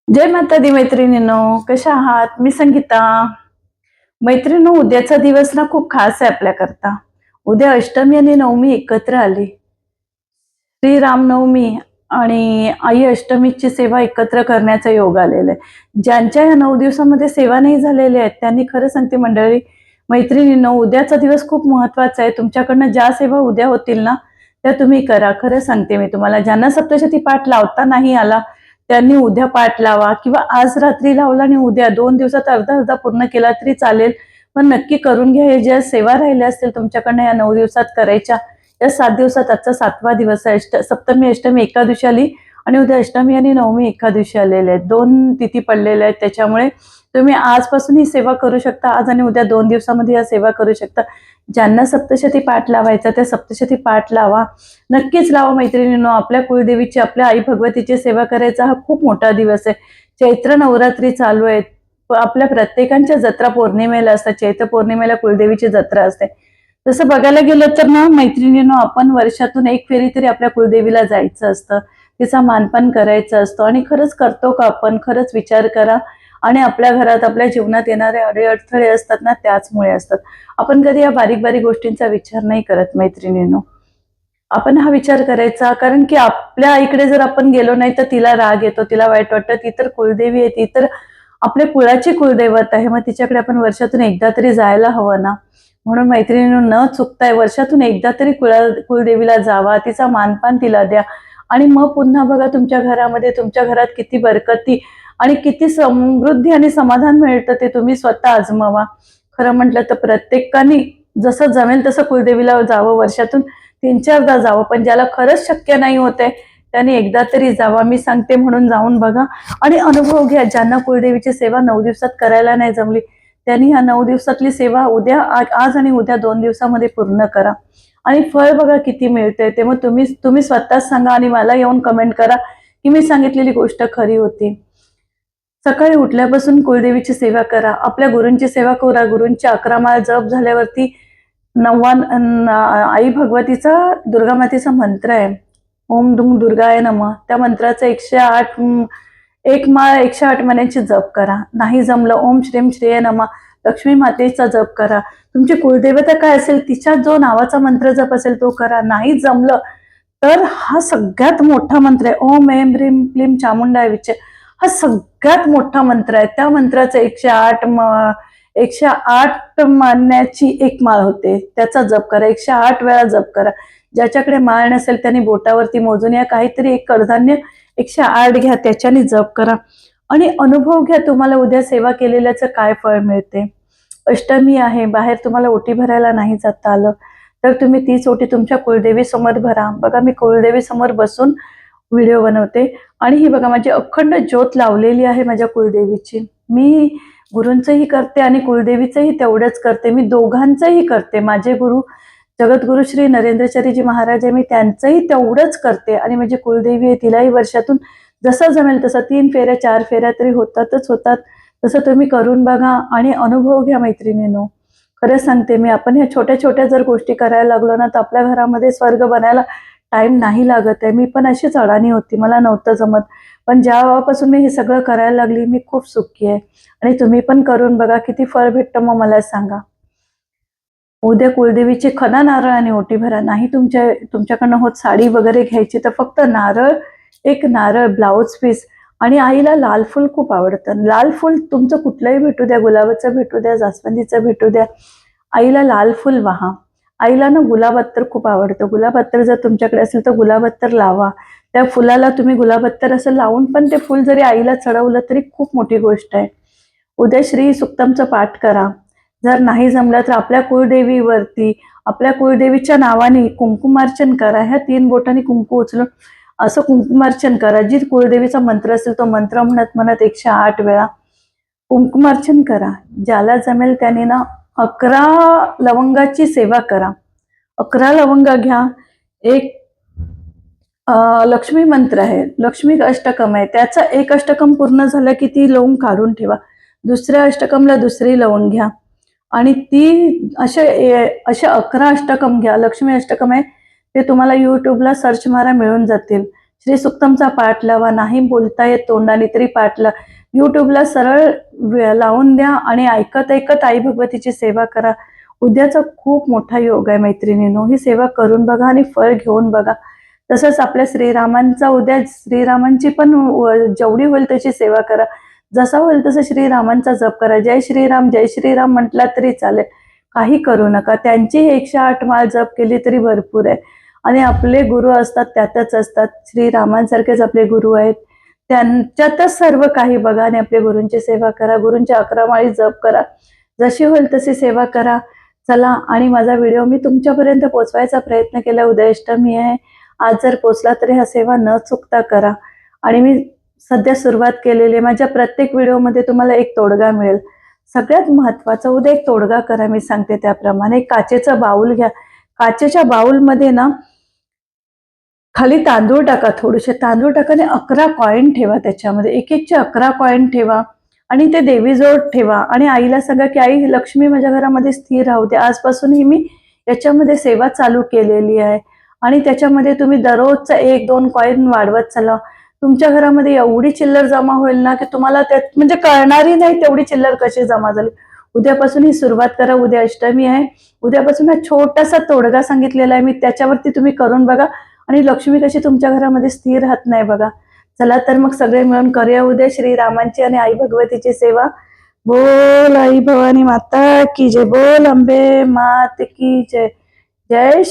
जय माता दी मैत्रिणींनो, कशा आहात? मी संगीता. मैत्रिणींनो, उद्याचा दिवस ना खूप खास आहे आपल्याकरता. उद्या अष्टमी आणि नवमी एकत्र आली. श्री रामनवमी आणि आई अष्टमीची सेवा एकत्र करण्याचा योग आलेला आहे. ज्यांच्या या 9 दिवसामध्ये सेवा नाही झालेल्या आहेत, त्यांनी खरं सांगते मंडळी, मैत्रिणींनो, उद्याचा दिवस खूप महत्वाचा आहे. तुमच्याकडनं ज्या सेवा उद्या होतील ना, त्या तुम्ही करा. खरं सांगते मी तुम्हाला, ज्यांना सप्तशती पाठ लावता नाही आला, त्यांनी उद्या पाठ लावा किंवा आज रात्री लावला आणि उद्या 2 दिवसात अर्धा-अर्धा पूर्ण केला तरी चालेल. पण नक्की करून घ्या. हे ज्या सेवा राहिल्या असतील तुमच्याकडनं या 9 दिवसात करायच्या, या 7 दिवसात आजचा 7वा दिवस आहे. सप्तमी, अष्टमी एका दिवशी आली आणि उद्या अष्टमी आणि नवमी एका दिवशी आलेले आहेत. 2 तिथी पडलेल्या आहेत. त्याच्यामुळे तुम्ही आजपासून ही सेवा करू शकता. आज आणि उद्या 2 दिवसामध्ये या सेवा करू शकता. ज्यांना सप्तशती पाठ लावायचा त्या सप्तशती पाठ लावा. नक्कीच लावा मैत्रिणींनो. आपल्या कुलदेवीची, आपल्या आई भगवतीची सेवा करायचा हा खूप मोठा दिवस आहे. चैत्र नवरात्री चालू आहेत. आपल्या प्रत्येकांच्या जत्रा पौर्णिमेला असतात. चैत्र पौर्णिमेला कुलदेवीची जत्रा असते. तसं बघायला गेलं तर ना मैत्रिणींनो, आपण वर्षातून एक फेरी तरी आपल्या कुलदेवीला जायचं असतं. तिचा मानपान करायचं असतं आणि खरंच करतो का आपण? खरंच विचार करा. आणि आपल्या घरात, आपल्या जीवनात येणारे अडथळे असतात ना, त्याचमुळे असतात. आपण कधी या बारीक बारीक गोष्टींचा विचार नाही करत मैत्रिणींनो. आपण हा विचार करायचा, कारण की आपल्या आईकडे जर आपण गेलो नाही तर तिला राग येतो, तिला वाईट वाटतं. ती तर कुलदेवी आहे, ती तर आपल्या कुळाची कुलदैवत आहे. मग तिच्याकडे आपण वर्षातून एकदा तरी जायला हवं ना. म्हणून मैत्रिणींनो, न चुकताय वर्षातून एकदा तरी कुलदेवीला जावा, तिचा मानपान तिला द्या. आणि मग पुन्हा बघा तुमच्या घरामध्ये, तुमच्या घरात किती बरकती आणि किती समृद्धी आणि समाधान मिळतं ते तुम्ही स्वतः आजमावा. खरं म्हटलं तर प्रत्येकाने जसं जमेल तसं कुलदेवीला जावं, वर्षातून 3-4दा जावं. पण ज्याला खरंच शक्य नाही होते त्यांनी एकदा तरी जावा. मी सांगते म्हणून जाऊन बघा आणि अनुभव घ्या. ज्यांना कुलदेवीची सेवा 9 दिवसात करायला नाही जमली, त्यांनी ह्या 9 दिवसातली सेवा उद्या, आज आणि उद्या 2 दिवसामध्ये पूर्ण करा आणि फळ बघा किती मिळतंय ते. मग तुम्ही स्वतःच सांगा आणि मला येऊन कमेंट करा की मी सांगितलेली गोष्ट खरी होती. सकाळी उठल्यापासून कुलदेवीची सेवा करा. आपल्या गुरूंची सेवा करा. गुरूंची 11 माळ जप झाल्यावरती 9 आई भगवतीचा, दुर्गा मातेचा मंत्र आहे, ओम दुंग दुर्गाय नमः. त्या मंत्राचा 108 एक माळ 108 महिन्यांची जप करा. नाही जमलं, ओम श्रीम श्रेय नमः लक्ष्मी मातेचा जप करा. तुमची कुलदेवता काय असेल तिच्या जो नावाचा मंत्र जप असेल तो करा. नाही जमलं तर हा सगळ्यात मोठा मंत्र आहे, ओम ऐं ह्रीं क्लीं चामुंडाय विचे. हा सगळ्यात मोठा मंत्र आहे. त्या मंत्राचा 108 माळण्याची एक माळ होते, त्याचा जप करा. 108 वेळा जप करा. ज्याच्याकडे माळ नसेल त्यांनी बोटावरती मोजून या काहीतरी एक कडधान्य 108 घ्या, त्याच्याने जप करा आणि अनुभव घ्या तुम्हाला उद्या सेवा केलेल्याचं काय फळ मिळते. अष्टमी आहे, बाहेर तुम्हाला ओटी भरायला नाही जाता आलं तर तुम्ही तीच ओटी तुमच्या कुलदेवी समोर भरा. बघा, मी कुलदेवी समोर बसून व्हिडिओ बनवते आणि ही बघा माझी अखंड ज्योत लावलेली आहे माझ्या कुलदेवीची. मी गुरूंचंही करते आणि कुलदेवीचंही तेवढंच करते. मी दोघांचंही करते. माझे गुरु जगद्गुरु श्री नरेंद्रचार्यजी महाराज आहे, मी त्यांचंही तेवढंच करते आणि माझी कुलदेवी आहे, तिलाही वर्षातून जसं जमेल तसं 3 फेऱ्या 4 फेऱ्या तरी होतातच होतात. तसं तुम्ही करून बघा आणि अनुभव घ्या मैत्रिणींनो. खरं सांगते मी, आपण ह्या छोट्या छोट्या जर गोष्टी करायला लागलो ना तर आपल्या घरामध्ये स्वर्ग बनायला टाइम नाही लागत आहे. मी पण अशीच अडाणी होती, मला नव्हतं जमत. पण जेव्हापासून मी हे सगळं करायला लागली मी खूप सुखी आहे आणि तुम्ही पण करून बघा, किती फळ भेटतं मग मला सांगा. उद्या कुलदेवीची खणा नारळ आणि ओटी भरा. नाही तुमच्याकडनं होत साडी वगैरे घ्यायची तर फक्त नारळ, एक नारळ, ब्लाउज पीस आणि आईला लाल फुल खूप आवडतं. लाल फुल तुमचं कुठलंही भेटू द्या, गुलाबाचं भेटू द्या, जास्वंदीचं भेटू द्या, आईला लाल फुल वाहा. आईला ना गुलाब अत्तर खूप आवडतं. गुलाब अत्तर जर तुमच्याकडे असेल तर गुलाब अत्तर लावा. त्या फुलाला तुम्ही गुलाब अत्तर असं लावून पण ते फुल जरी आईला चढवलं तरी खूप मोठी गोष्ट आहे. उद्या श्री सुक्तमचं पाठ करा. जर नाही जमलं तर आपल्या कुलदेवीवरती, आपल्या कुलदेवीच्या नावाने कुंकुमार्चन करा. ह्या 3 बोटांनी कुंकू उचलून असं कुंकुमार्चन करा. जी कुलदेवीचा मंत्र असेल तो मंत्र म्हणत म्हणत 108 वेळा कुंकुमार्चन करा. ज्याला जमेल त्याने ना 11 लवंगाची सेवा करा. 11 लवंगा घ्या. एक लक्ष्मी मंत्र आहे, लक्ष्मी अष्टकम आहे, त्याचा एक अष्टकम पूर्ण झालं की ती लवंग काढून ठेवा. दुसऱ्या अष्टकमला दुसरी लवंग घ्या आणि ती असे 11 अष्टकम घ्या. लक्ष्मी अष्टकम आहे ते तुम्हाला यूट्यूबला सर्च मारा, मिळून जातील. श्री सुक्तमचा पाठ लावा. नाही बोलता येत तोंडाने तरी पाठ ला यूट्यूबला सरळ लावून द्या आणि ऐकत ऐकत आई भगवतीची सेवा करा. उद्याचा खूप मोठा योग आहे मैत्रिणींनो. ही सेवा करून बघा आणि फळ घेऊन बघा. तसंच आपल्या श्रीरामांचा उद्या श्रीरामांची पण जेवढी होईल त्याची सेवा करा. जसा होईल तसं श्रीरामांचा जप करा. जय श्रीराम म्हटला तरी चालेल. काही करू नका. त्यांची 108 माळ जप केली तरी भरपूर आहे. आणि आपले गुरु असतात त्यातच असतात. श्रीरामांसारखेच आपले गुरु आहेत. त्यांच्यातच सर्व काही बघा आणि आपल्या गुरूंची सेवा करा. गुरूंच्या 11 माळी जप करा. जशी होईल तशी सेवा करा. चला, आणि माझा व्हिडिओ मी तुमच्यापर्यंत पोहोचवायचा प्रयत्न केला. उद्या अष्टमी आहे. आज जर पोचला तरी हा सेवा न चुकता करा. आणि मी सध्या सुरुवात केलेली आहे. माझ्या प्रत्येक व्हिडिओमध्ये तुम्हाला एक तोडगा मिळेल. सगळ्यात महत्वाचा उद्या एक तोडगा करा. मी सांगते त्याप्रमाणे काचेचं बाऊल घ्या. काचेच्या बाउलमध्ये ना खाली तांदूळ टाका. थोडेसे तांदूळ टाका आणि 11 कॉईन ठेवा. त्याच्यामध्ये एक एकचे 11 कॉईन ठेवा आणि ते देवीजवळ ठेवा. आणि आईला सांगा की आई, लक्ष्मी माझ्या घरामध्ये स्थिर राहू दे. आजपासून ही मी याच्यामध्ये सेवा चालू केलेली आहे. आणि त्याच्यामध्ये तुम्ही दररोजचा 1-2 कॉईन वाढवत चला. तुमच्या घरामध्ये एवढी चिल्लर जमा होईल ना की तुम्हाला त्यात म्हणजे कळणारही नाही तेवढी चिल्लर कशी जमा झाली. उद्यापासून ही सुरुवात करा. उद्या अष्टमी आहे. उद्यापासून हा छोटासा तोडगा सांगितलेला आहे मी. त्याच्यावरती तुम्ही करून बघा आणि लक्ष्मी कशी तुमच्या घरामध्ये स्थिर राहत नाही बघा. चला तर मग सगळे मिळून करूया उद्या श्रीरामांची आणि आई भगवतीची सेवा. बोल आई भवानी माता की जय. बोल अंबे मात की जय. जय